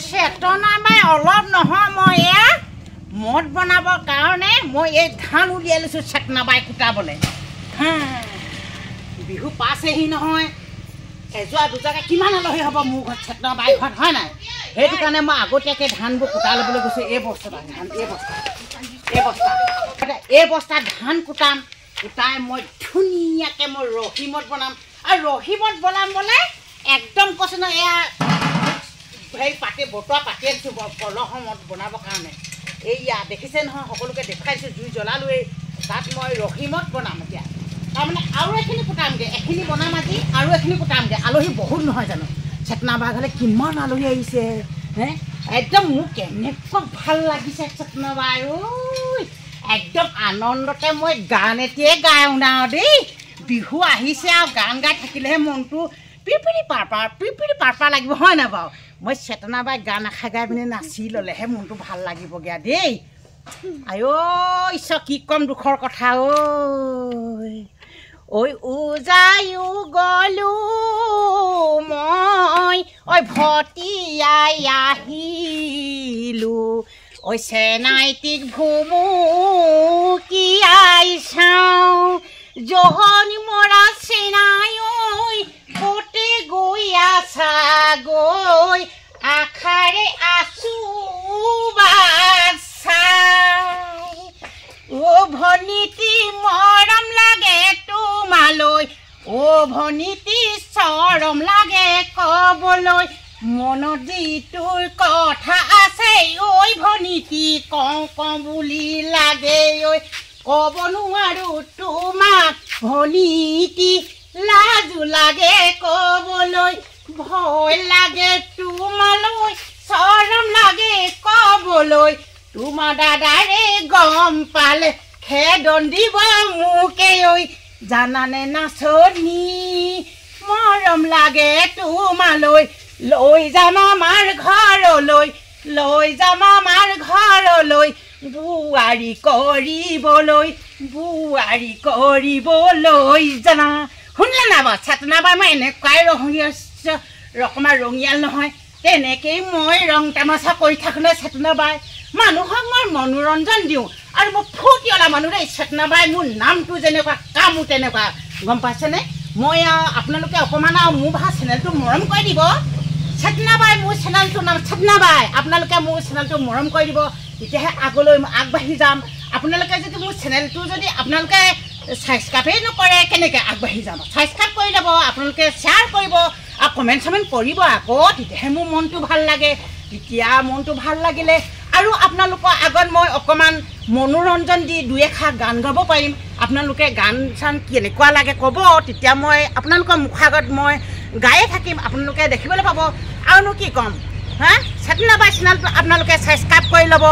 চেতনা বাই অলপ নহয় মই এয়া মদ বনাবৰ কাৰণে মই এই ধান উলিয়াই লৈছোঁ চেতনা বাই কুটাবলৈ বিহু পাছেহি নহয় এযোৱা দুযোৱাকৈ কিমান আলহী হ'ব মোৰ ঘৰত চেতনা বাই ঘৰত হয় নাই সেইটো কাৰণে মই আগতীয়াকৈ ধানবোৰ কুটাই ল'বলৈ গৈছোঁ এই বস্তাত ধান এই বস্তাত ধান কুটাম কুটাই মই ধুনীয়াকৈ মই ৰহিমত বনাম আৰু ৰহিমত বনাম বোলে একদম কৈছে ন এয়া সেই পাতি বতোৱা পাতি আনিছোঁ পলহমত বনাবৰ কাৰণে এইয়া দেখিছে নহয় সকলোকে দেখুৱাইছোঁ জুই জ্বলালোৱেই তাত মই ৰহিমত বনাম এতিয়া তাৰমানে আৰু এখিনি কুটামগৈ এখিনি বনাম আজি আৰু এখিনি কুটামগৈ আলহী বহুত নহয় জানো চেতনা বাই ঘৰলৈ কিমান আলহী আহিছে হে একদম মোৰ কেনেকুৱা ভাল লাগিছে চেতনা বাই ঐ একদম আনন্দতে মই গান এতিয়াই গাই উনাও দেই বিহু আহিছে আৰু গান গাই থাকিলেহে মনটো পিপিৰি পাৰপা লাগিব হয় নাই বাৰু মই চেতনা বাই গান এষাৰ গাই পিনে নাচি ল'লেহে মনটো ভাল লাগিবগৈ দেই আই ঈশ্বৰ কি কম দুখৰ কথা ঐ উজায়ো গলো মই ঐ ভটিয়াই আহিলোঁ ঐ চেনাইটিক ভুমুকিয়াই চাওঁ জহনি মৰা চেনাই ঐ কতে গৈ আছা গৈ আশাৰে আছো বাচাই অ' ভনীতি মৰম লাগে তোমালৈ অ' ভনীতি চৰম লাগে ক'বলৈ মনত যিটোৰ কথা আছে ঐ ভনীতি কওঁ বুলি লাগে ঐ ক'ব নোৱাৰো তোমাক ভনীতি লাজু লাগে ক'বলৈ ভয় লাগে তোমালৈ চৰম লাগে ক'বলৈ তোমাৰ দাদাৰে গম পালে খেদন দিব মোকে ঐ জানানে নাচনি মৰম লাগে তোমালৈ লৈ যাম আমাৰ ঘৰলৈ বোৱাৰী কৰিবলৈ জানা শুনিলে না বাৰু চেতনা বাই মই এনেকুৱাই ৰকমাৰ ৰঙিয়াল নহয় তেনেকেই মই ৰং তামাচা কৰি থাকিলে চেতনা বাই মানুহক মই মনোৰঞ্জন দিওঁ আৰু মই ফূৰ্তিঅলা মানুহ দেই চেতনা বাই মোৰ নামটো যেনেকুৱা কামো তেনেকুৱা গম পাইছেনে মই আপোনালোকে অকণমান মোৰ ভাষা চেনেলটো মৰম কৰি দিব চেতনা বাই মোৰ চেনেলটোৰ নাম চেতনা বাই আপোনালোকে মোৰ চেনেলটো মৰম কৰি দিব তেতিয়াহে আগলৈ আগবাঢ়ি যাম আপোনালোকে যদি মোৰ চেনেলটো যদি আপোনালোকে ছাবস্ক্ৰাইবেই নকৰে কেনেকৈ আগবাঢ়ি যাম ছাবস্ক্ৰাইব কৰি ল'ব আপোনালোকে শ্বেয়াৰ কৰিব আৰু কমেণ্ট চমেণ্ট কৰিব আকৌ তেতিয়াহে মোৰ মনটো ভাল লাগে তেতিয়া মনটো ভাল লাগিলে আৰু আপোনালোকৰ আগত মই অকণমান মনোৰঞ্জন দি দুই এষাৰ গান গাব পাৰিম আপোনালোকে গান চান কেনেকুৱা লাগে ক'ব তেতিয়া মই আপোনালোকৰ মুখৰ আগত মই গায়ে থাকিম আপোনালোকে দেখিবলৈ পাব আৰুনো কি ক'ম চেতনা বাই চেনেলটো আপোনালোকে ছাবস্ক্ৰাইব কৰি ল'ব